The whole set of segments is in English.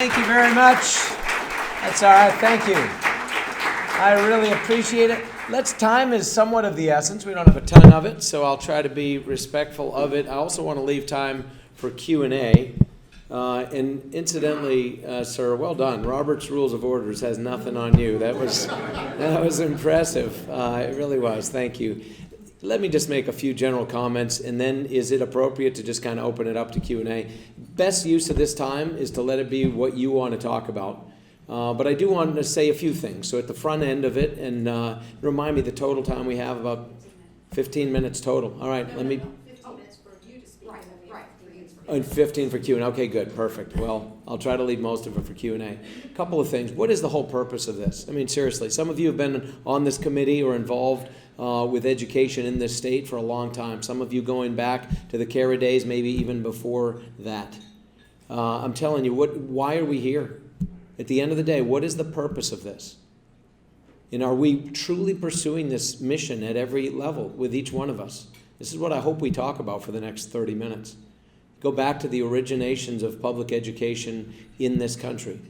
Thank you very much. That's all right. Thank you. I really appreciate it. Time is somewhat of the essence. We don't have a ton of it, so I'll try to be respectful of it. I also want to leave time for Q&A. And incidentally, sir, well done. Robert's Rules of Orders has nothing on you. That was impressive. It really was. Thank you. Let me just make a few general comments, and then is it appropriate to just kind of open it up to Q&A? Best use of this time is to let it be what you want to talk about. But I do want to say a few things. So at the front end of it, and remind me the total time we have, about 15 minutes total. All right, let me... 15 minutes for you to speak. Right. And 15 for Q&A. Okay, good, perfect. Well, I'll try to leave most of it for Q&A. A couple of things. What is the whole purpose of this? I mean, seriously, some of you have been on this committee or involved with education in this state for a long time. Some of you going back to the Cara days, maybe even before that. I'm telling you, why are we here? At the end of the day, what is the purpose of this? And are we truly pursuing this mission at every level with each one of us? This is what I hope we talk about for the next 30 minutes. Go back to the originations of public education in this country.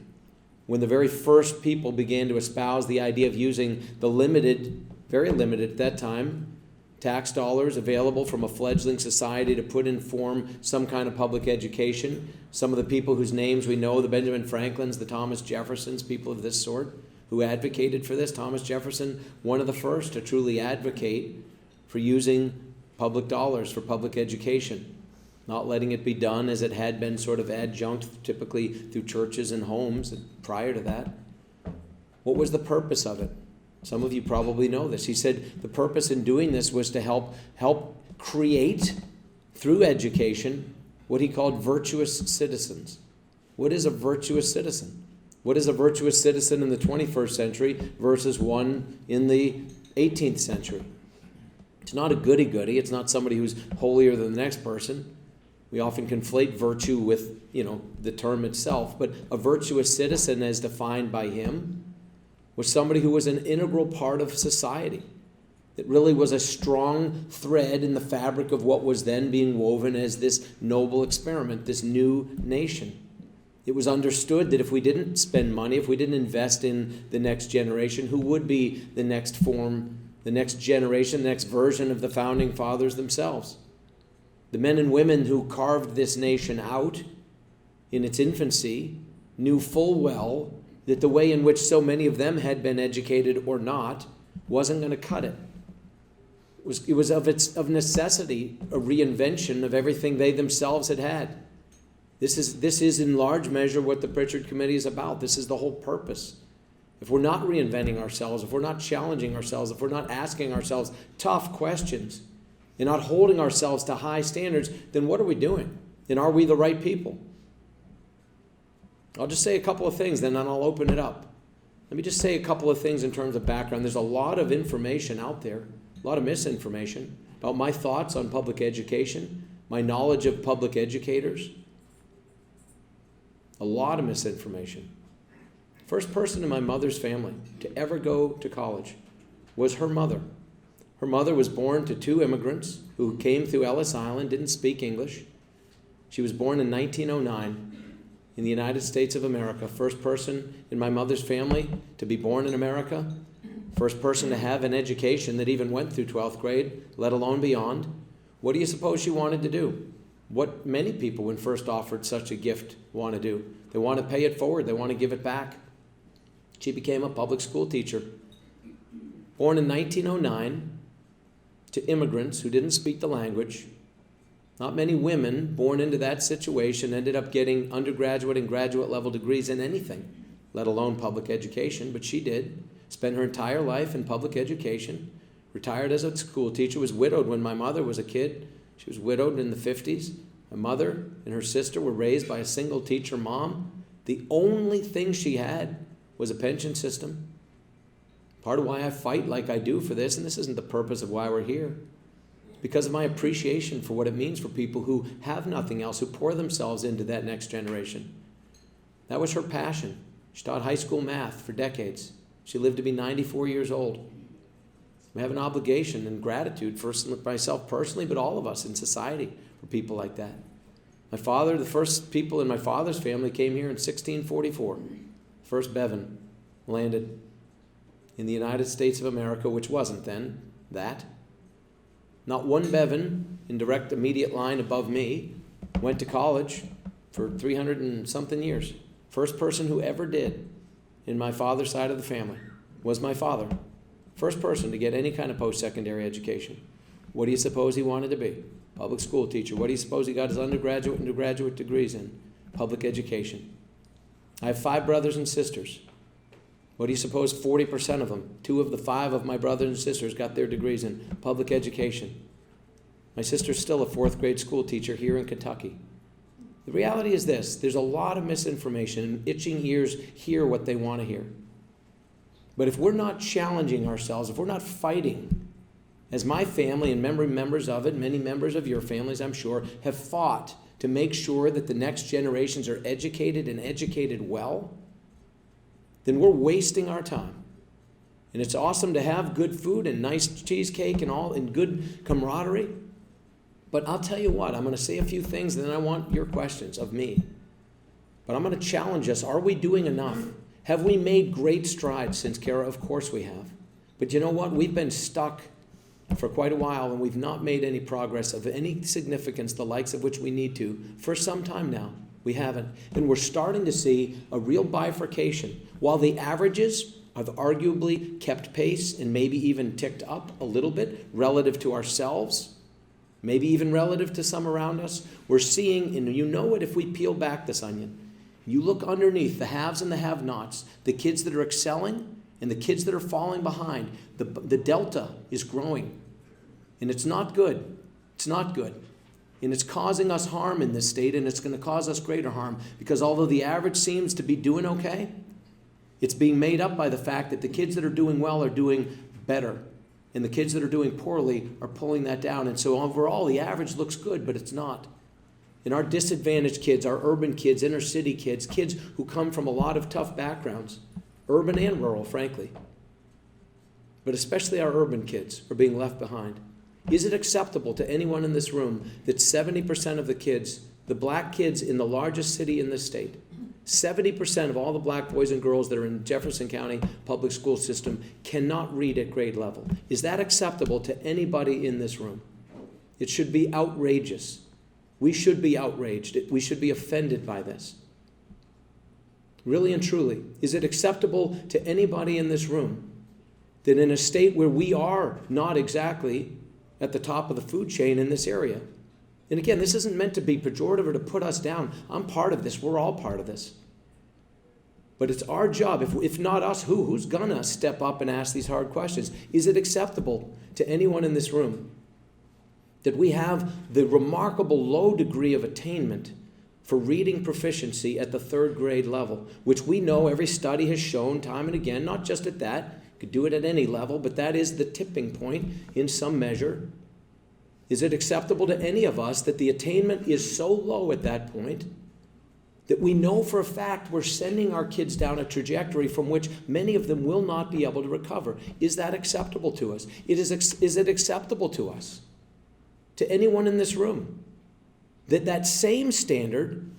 When the very first people began to espouse the idea of using the limited, very limited at that time, tax dollars available from a fledgling society to put in form some kind of public education. Some of the people whose names we know, the Benjamin Franklins, the Thomas Jeffersons, people of this sort, who advocated for this. Thomas Jefferson, one of the first to truly advocate for using public dollars for public education, not letting it be done as it had been sort of adjunct, typically through churches and homes prior to that. What was the purpose of it? Some of you probably know this. He said the purpose in doing this was to help create, through education, what he called virtuous citizens. What is a virtuous citizen? What is a virtuous citizen in the 21st century versus one in the 18th century? It's not a goody-goody. It's not somebody who's holier than the next person. We often conflate virtue with, the term itself. But a virtuous citizen, as defined by him, was somebody who was an integral part of society. It really was a strong thread in the fabric of what was then being woven as this noble experiment, this new nation. It was understood that if we didn't spend money, if we didn't invest in the next generation, who would be the next form, the next generation, the next version of the founding fathers themselves? The men and women who carved this nation out in its infancy knew full well that the way in which so many of them had been educated or not wasn't going to cut it. It was of necessity a reinvention of everything they themselves had had. This is in large measure what the Prichard Committee is about. This is the whole purpose. If we're not reinventing ourselves, if we're not challenging ourselves, if we're not asking ourselves tough questions and not holding ourselves to high standards, then what are we doing? And are we the right people? I'll just say a couple of things, then I'll open it up. Let me just say a couple of things in terms of background. There's a lot of information out there, a lot of misinformation about my thoughts on public education, my knowledge of public educators. A lot of misinformation. First person in my mother's family to ever go to college was her mother. Her mother was born to two immigrants who came through Ellis Island, didn't speak English. She was born in 1909. In the United States of America, first person in my mother's family to be born in America, first person to have an education that even went through 12th grade, let alone beyond. What do you suppose she wanted to do? What many people, when first offered such a gift, want to do. They want to pay it forward. They want to give it back. She became a public school teacher. Born in 1909 to immigrants who didn't speak the language. Not many women born into that situation ended up getting undergraduate and graduate level degrees in anything, let alone public education, but she did. Spent her entire life in public education, retired as a school teacher, was widowed when my mother was a kid. She was widowed in the 50s. My mother and her sister were raised by a single teacher mom. The only thing she had was a pension system. Part of why I fight like I do for this, and this isn't the purpose of why we're here, because of my appreciation for what it means for people who have nothing else, who pour themselves into that next generation. That was her passion. She taught high school math for decades. She lived to be 94 years old. We have an obligation and gratitude for myself personally, but all of us in society for people like that. My father, the first people in my father's family came here in 1644. First Bevin landed in the United States of America, which wasn't then that. Not one Bevin in direct immediate line above me went to college for 300 and something years. First person who ever did in my father's side of the family was my father. First person to get any kind of post-secondary education. What do you suppose he wanted to be? Public school teacher. What do you suppose he got his undergraduate and graduate degrees in? Public education. I have 5 brothers and sisters. What do you suppose 40% of them, 2 of the 5 of my brothers and sisters got their degrees in? Public education. My sister's still a 4th grade school teacher here in Kentucky. The reality is this, there's a lot of misinformation and itching ears hear what they want to hear. But if we're not challenging ourselves, if we're not fighting, as my family and members of it, many members of your families, I'm sure, have fought to make sure that the next generations are educated and educated well, then we're wasting our time. And it's awesome to have good food and nice cheesecake and all and good camaraderie. But I'll tell you what, I'm going to say a few things and then I want your questions of me. But I'm going to challenge us. Are we doing enough? Have we made great strides since Kara? Of course we have. But you know what? We've been stuck for quite a while, and we've not made any progress of any significance, the likes of which we need to, for some time now. We haven't. And we're starting to see a real bifurcation. While the averages have arguably kept pace and maybe even ticked up a little bit relative to ourselves, maybe even relative to some around us, we're seeing, and you know it if we peel back this onion, you look underneath the haves and the have-nots, the kids that are excelling and the kids that are falling behind, the delta is growing. And it's not good. It's not good. And it's causing us harm in this state, and it's going to cause us greater harm, because although the average seems to be doing okay, it's being made up by the fact that the kids that are doing well are doing better, and the kids that are doing poorly are pulling that down. And so overall, the average looks good, but it's not. And our disadvantaged kids, our urban kids, inner city kids, kids who come from a lot of tough backgrounds, urban and rural, frankly, but especially our urban kids, are being left behind. Is it acceptable to anyone in this room that 70% of the kids, the black kids in the largest city in this state, 70% of all the black boys and girls that are in Jefferson County public school system cannot read at grade level? Is that acceptable to anybody in this room? It should be outrageous. We should be outraged. We should be offended by this. Really and truly, is it acceptable to anybody in this room that in a state where we are not exactly at the top of the food chain in this area? And again, this isn't meant to be pejorative or to put us down. I'm part of this. We're all part of this. But it's our job, if not us, who's gonna step up and ask these hard questions? Is it acceptable to anyone in this room that we have the remarkable low degree of attainment for reading proficiency at the 3rd grade level, which we know every study has shown time and again, not just at that, you could do it at any level, but that is the tipping point in some measure. Is it acceptable to any of us that the attainment is so low at that point that we know for a fact we're sending our kids down a trajectory from which many of them will not be able to recover? Is that acceptable to us? Is it acceptable to us, to anyone in this room, that same standard,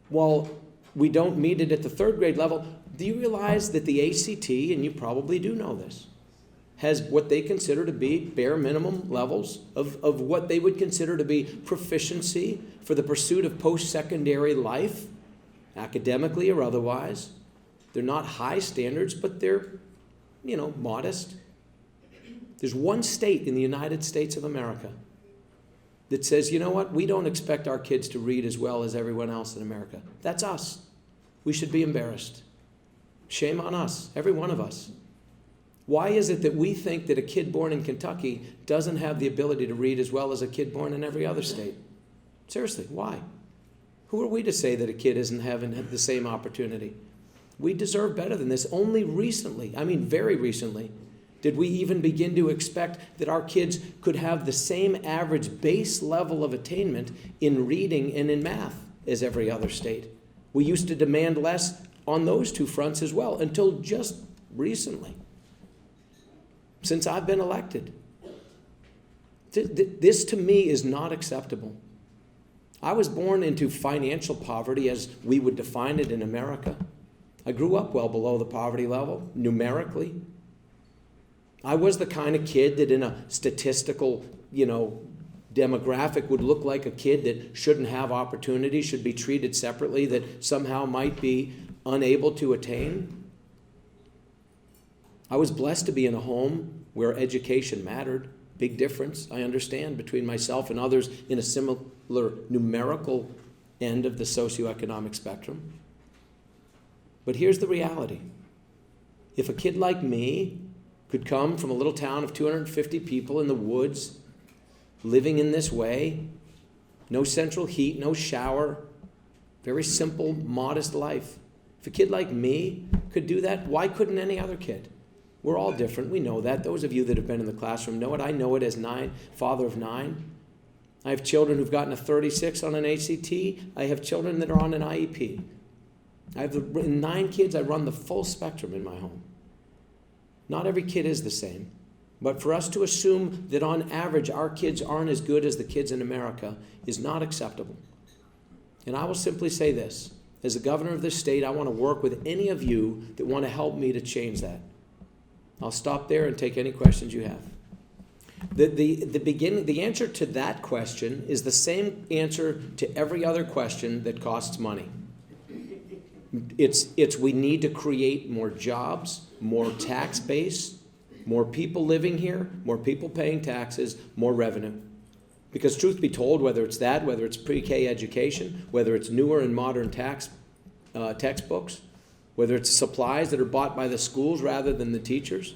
while we don't meet it at the 3rd grade level, do you realize that the ACT, and you probably do know this, has what they consider to be bare minimum levels of what they would consider to be proficiency for the pursuit of post-secondary life, academically or otherwise? They're not high standards, but they're, modest. There's one state in the United States of America that says, you know what, we don't expect our kids to read as well as everyone else in America. That's us. We should be embarrassed. Shame on us, every one of us. Why is it that we think that a kid born in Kentucky doesn't have the ability to read as well as a kid born in every other state? Seriously, why? Who are we to say that a kid isn't having the same opportunity? We deserve better than this. Only recently, very recently, did we even begin to expect that our kids could have the same average base level of attainment in reading and in math as every other state. We used to demand less on those 2 fronts as well until just recently, since I've been elected. This to me is not acceptable. I was born into financial poverty as we would define it in America. I grew up well below the poverty level, numerically. I was the kind of kid that in a statistical, demographic would look like a kid that shouldn't have opportunity, should be treated separately, that somehow might be unable to attain. I was blessed to be in a home where education mattered. Big difference, I understand, between myself and others in a similar numerical end of the socioeconomic spectrum. But here's the reality. If a kid like me could come from a little town of 250 people in the woods, living in this way, no central heat, no shower, very simple, modest life. If a kid like me could do that, why couldn't any other kid? We're all different. We know that. Those of you that have been in the classroom know it. I know it as father of 9. I have children who've gotten a 36 on an ACT. I have children that are on an IEP. I have 9 kids. I run the full spectrum in my home. Not every kid is the same. But for us to assume that on average our kids aren't as good as the kids in America is not acceptable. And I will simply say this. As the governor of this state, I want to work with any of you that want to help me to change that. I'll stop there and take any questions you have. The answer to that question is the same answer to every other question that costs money. It's we need to create more jobs, more tax base, more people living here, more people paying taxes, more revenue. Because truth be told, whether it's that, whether it's pre-K education, whether it's newer and modern textbooks, whether it's supplies that are bought by the schools rather than the teachers,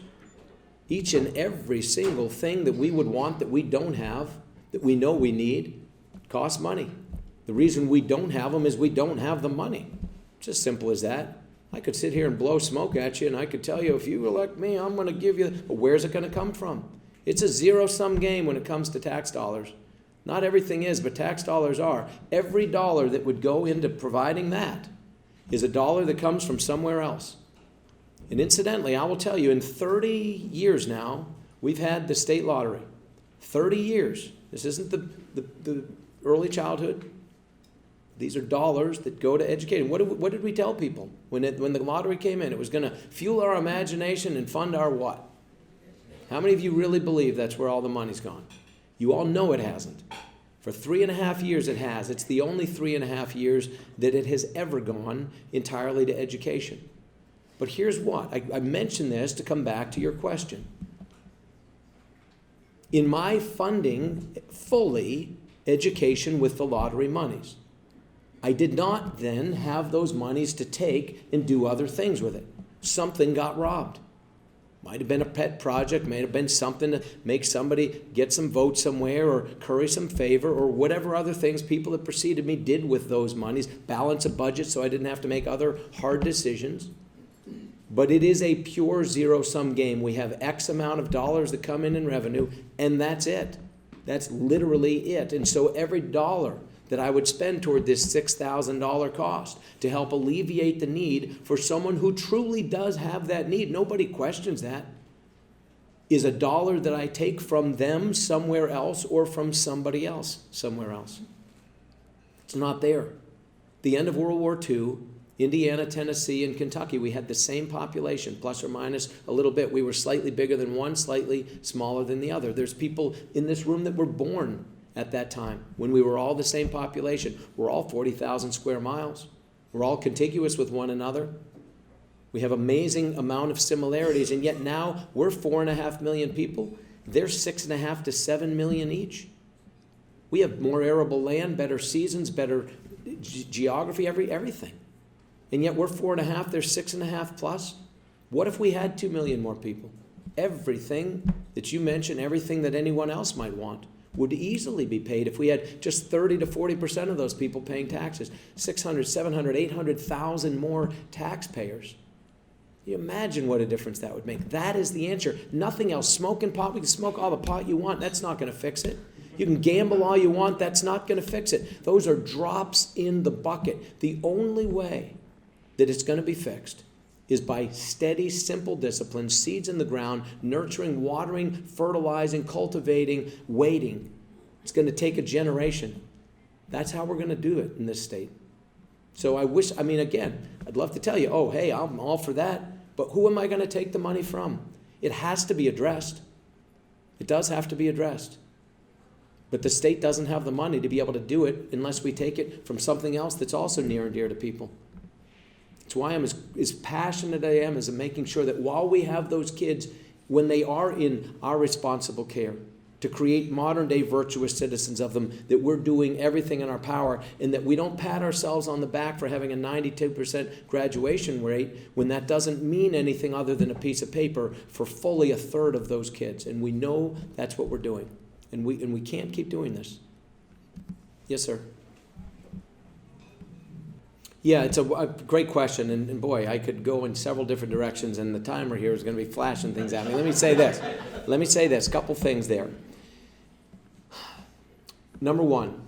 each and every single thing that we would want that we don't have, that we know we need, costs money. The reason we don't have them is we don't have the money. It's as simple as that. I could sit here and blow smoke at you and I could tell you, if you elect me, I'm going to give you, but where's it going to come from? It's a zero-sum game when it comes to tax dollars. Not everything is, but tax dollars are. Every dollar that would go into providing that is a dollar that comes from somewhere else. And incidentally, I will tell you, in 30 years now, we've had the state lottery. 30 years. This isn't the early childhood. These are dollars that go to educating. What did we tell people when the lottery came in? It was going to fuel our imagination and fund our what? How many of you really believe that's where all the money's gone? You all know it hasn't. For 3.5 years it has. It's the only 3.5 years that it has ever gone entirely to education. But here's what. I mention this to come back to your question. In my funding fully education with the lottery monies, I did not then have those monies to take and do other things with it. Something got robbed. Might have been a pet project, might have been something to make somebody get some votes somewhere or curry some favor or whatever other things people that preceded me did with those monies, balance a budget so I didn't have to make other hard decisions. But it is a pure zero-sum game. We have X amount of dollars that come in revenue, and that's it. That's literally it. And so every dollar that I would spend toward this $6,000 cost to help alleviate the need for someone who truly does have that need, nobody questions that, is a dollar that I take from them somewhere else or from somebody else somewhere else. It's not there. The end of World War II, Indiana, Tennessee, and Kentucky, we had the same population, plus or minus a little bit. We were slightly bigger than one, slightly smaller than the other. There's people in this room that were born at that time when we were all the same population. We're all 40,000 square miles. We're all contiguous with one another. We have amazing amount of similarities, and yet now we're 4.5 million people. They're 6.5 to 7 million each. We have more arable land, better seasons, better geography, everything. And yet we're 4.5, they're 6.5 plus. What if we had 2 million more people? Everything that you mentioned, everything that anyone else might want, would easily be paid if we had just 30 to 40% of those people paying taxes. 600, 700, 800,000 more taxpayers. You imagine what a difference that would make. That is the answer. Nothing else. Smoking pot, we can smoke all the pot you want. That's not going to fix it. You can gamble all you want. That's not going to fix it. Those are drops in the bucket. The only way that it's going to be fixed is by steady, simple discipline, seeds in the ground, nurturing, watering, fertilizing, cultivating, waiting. It's going to take a generation. That's how we're going to do it in this state. So again, I'd love to tell you, oh, hey, I'm all for that, but who am I going to take the money from? It has to be addressed. It does have to be addressed. But the state doesn't have the money to be able to do it unless we take it from something else that's also near and dear to people. That's why I'm as passionate as I am as in making sure that while we have those kids, when they are in our responsible care, to create modern-day virtuous citizens of them, that we're doing everything in our power, and that we don't pat ourselves on the back for having a 92% graduation rate when that doesn't mean anything other than a piece of paper for fully a third of those kids. And we know that's what we're doing. And we can't keep doing this. Yes, sir. Yeah, it's a great question, and boy, I could go in several different directions, and the timer here is going to be flashing things at me. Let me say this, a couple things there. Number one,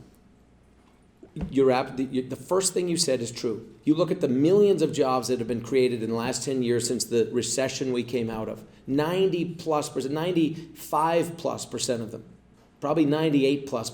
the first thing you said is true. You look at the millions of jobs that have been created in the last 10 years since the recession we came out of. 95% plus of them, probably 98% plus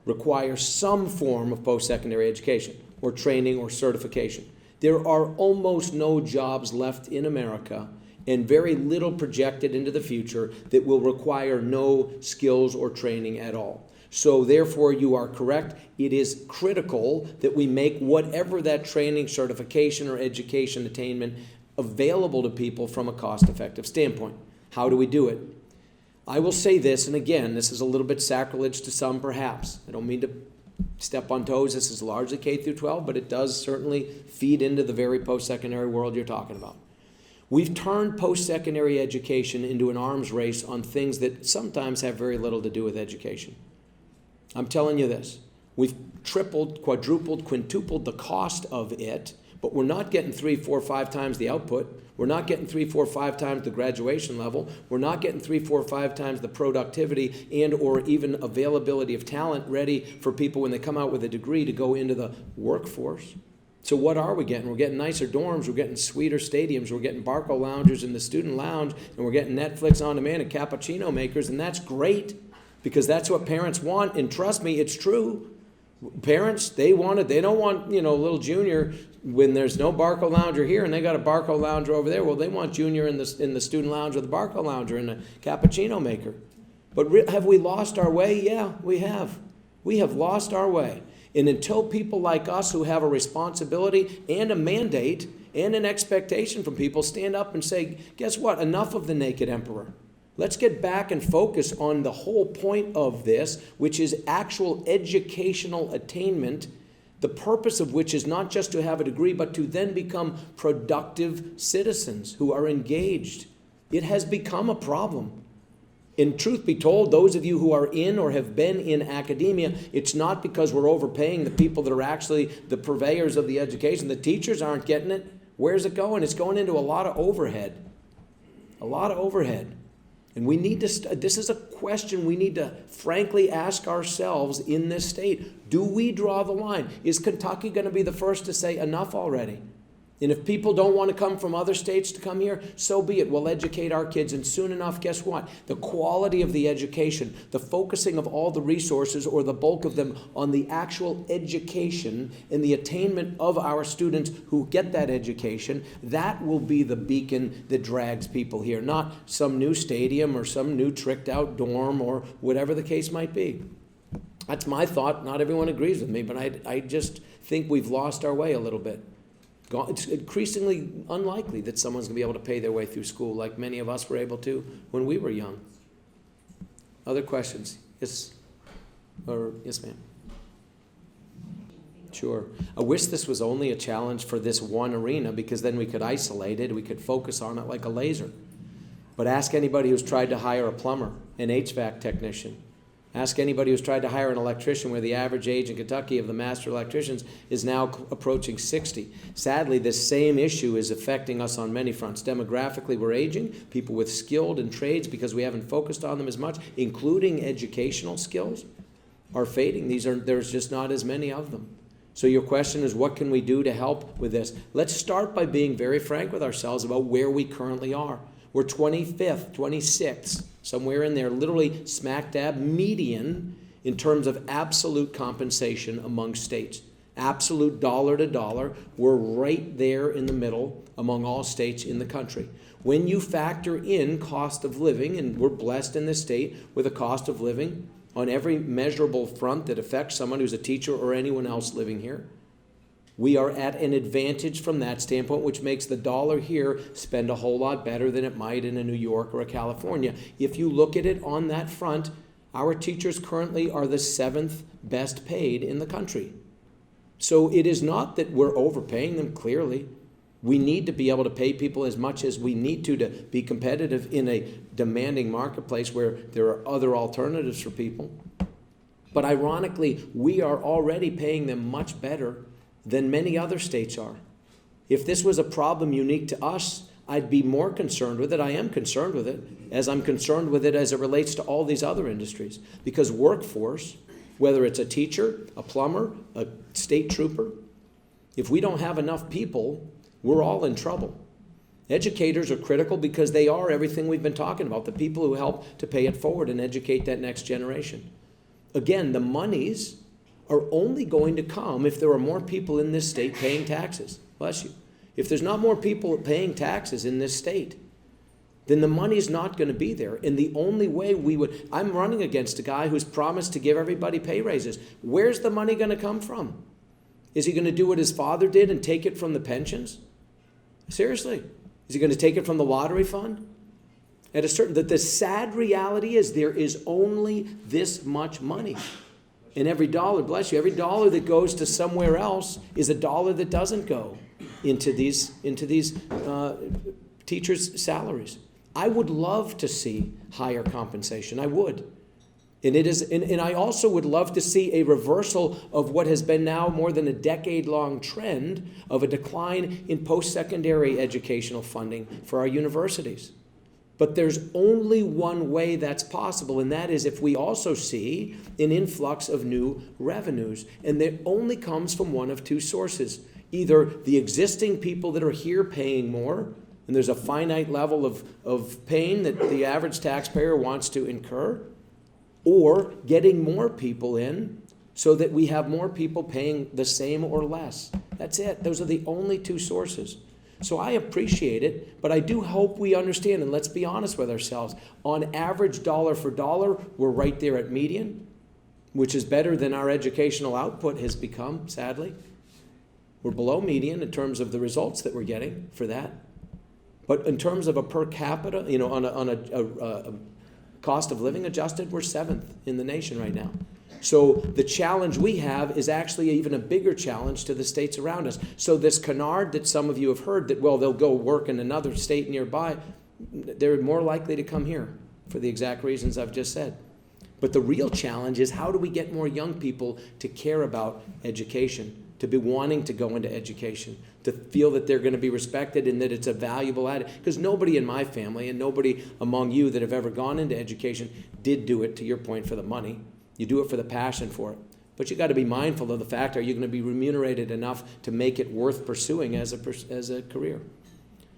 require some form of post-secondary education or training or certification. There are almost no jobs left in America and very little projected into the future that will require no skills or training at all. So therefore, you are correct. It is critical that we make whatever that training, certification, or education attainment available to people from a cost-effective standpoint. How do we do it? I will say this, and again, this is a little bit sacrilege to some perhaps. I don't mean to step on toes. This is largely K through 12, but it does certainly feed into the very post-secondary world you're talking about. We've turned post-secondary education into an arms race on things that sometimes have very little to do with education. I'm telling you this. We've tripled, quadrupled, quintupled the cost of it, but we're not getting 3, 4, 5 times the output. We're not getting 3, 4, 5 times the graduation level. We're not getting 3, 4, 5 times the productivity and or even availability of talent ready for people when they come out with a degree to go into the workforce. So what are we getting? We're getting nicer dorms, we're getting sweeter stadiums, we're getting Barco loungers in the student lounge, and we're getting Netflix on demand and cappuccino makers, and that's great because that's what parents want, and trust me, it's true. Parents, they don't want, little Junior when there's no Barco lounger here and they got a Barco lounger over there. Well, they want Junior in the student lounge with a Barco lounger and a cappuccino maker. But have we lost our way? Yeah, we have. We have lost our way. And until people like us who have a responsibility and a mandate and an expectation from people stand up and say, guess what? Enough of the naked emperor. Let's get back and focus on the whole point of this, which is actual educational attainment, the purpose of which is not just to have a degree, but to then become productive citizens who are engaged. It has become a problem. And truth be told, those of you who are in or have been in academia, it's not because we're overpaying the people that are actually the purveyors of the education. The teachers aren't getting it. Where's it going? It's going into a lot of overhead. A lot of overhead. And we need to, this is a question we need to frankly ask ourselves in this state. Do we draw the line? Is Kentucky going to be the first to say enough already? And if people don't want to come from other states to come here, so be it. We'll educate our kids. And soon enough, guess what? The quality of the education, the focusing of all the resources or the bulk of them on the actual education and the attainment of our students who get that education, that will be the beacon that drags people here, not some new stadium or some new tricked out dorm or whatever the case might be. That's my thought. Not everyone agrees with me, but I just think we've lost our way a little bit. It's increasingly unlikely that someone's going to be able to pay their way through school like many of us were able to when we were young. Other questions? Yes? Or yes, ma'am? Sure. I wish this was only a challenge for this one arena because then we could isolate it, we could focus on it like a laser. But ask anybody who's tried to hire a plumber, an HVAC technician. Ask anybody who's tried to hire an electrician where the average age in Kentucky of the master electricians is now approaching 60. Sadly, this same issue is affecting us on many fronts. Demographically, we're aging. People with skilled and trades, because we haven't focused on them as much, including educational skills, are fading. There's just not as many of them. So your question is, what can we do to help with this? Let's start by being very frank with ourselves about where we currently are. We're 25th, 26th, somewhere in there, literally smack dab median in terms of absolute compensation among states. Absolute dollar to dollar, we're right there in the middle among all states in the country. When you factor in cost of living, and we're blessed in this state with a cost of living on every measurable front that affects someone who's a teacher or anyone else living here, we are at an advantage from that standpoint, which makes the dollar here spend a whole lot better than it might in a New York or a California. If you look at it on that front, our teachers currently are the 7th best paid in the country. So it is not that we're overpaying them, clearly. We need to be able to pay people as much as we need to be competitive in a demanding marketplace where there are other alternatives for people. But ironically, we are already paying them much better than many other states are. If this was a problem unique to us, I'd be more concerned with it. I am concerned with it, as I'm concerned with it as it relates to all these other industries. Because workforce, whether it's a teacher, a plumber, a state trooper, if we don't have enough people, we're all in trouble. Educators are critical because they are everything we've been talking about, the people who help to pay it forward and educate that next generation. Again, the monies are only going to come if there are more people in this state paying taxes. Bless you. If there's not more people paying taxes in this state, then the money's not going to be there. And the only way I'm running against a guy who's promised to give everybody pay raises. Where's the money going to come from? Is he going to do what his father did and take it from the pensions? Seriously. Is he going to take it from the lottery fund? The sad reality is there is only this much money. And every dollar, bless you, every dollar that goes to somewhere else is a dollar that doesn't go into these teachers' salaries. I would love to see higher compensation. I would. And I also would love to see a reversal of what has been now more than a decade-long trend of a decline in post-secondary educational funding for our universities. But there's only one way that's possible, and that is if we also see an influx of new revenues. And that only comes from one of two sources. Either the existing people that are here paying more, and there's a finite level of pain that the average taxpayer wants to incur, or getting more people in so that we have more people paying the same or less. That's it. Those are the only two sources. So I appreciate it, but I do hope we understand, and let's be honest with ourselves. On average, dollar for dollar, we're right there at median, which is better than our educational output has become, sadly. We're below median in terms of the results that we're getting for that. But in terms of a per capita, on a cost of living adjusted, we're 7th in the nation right now. So the challenge we have is actually even a bigger challenge to the states around us. So this canard that some of you have heard that, well, they'll go work in another state nearby, they're more likely to come here for the exact reasons I've just said. But the real challenge is how do we get more young people to care about education, to be wanting to go into education, to feel that they're going to be respected and that it's a valuable added. Because nobody in my family and nobody among you that have ever gone into education did do it, to your point, for the money. You do it for the passion for it. But you got to be mindful of the fact, are you going to be remunerated enough to make it worth pursuing as a career?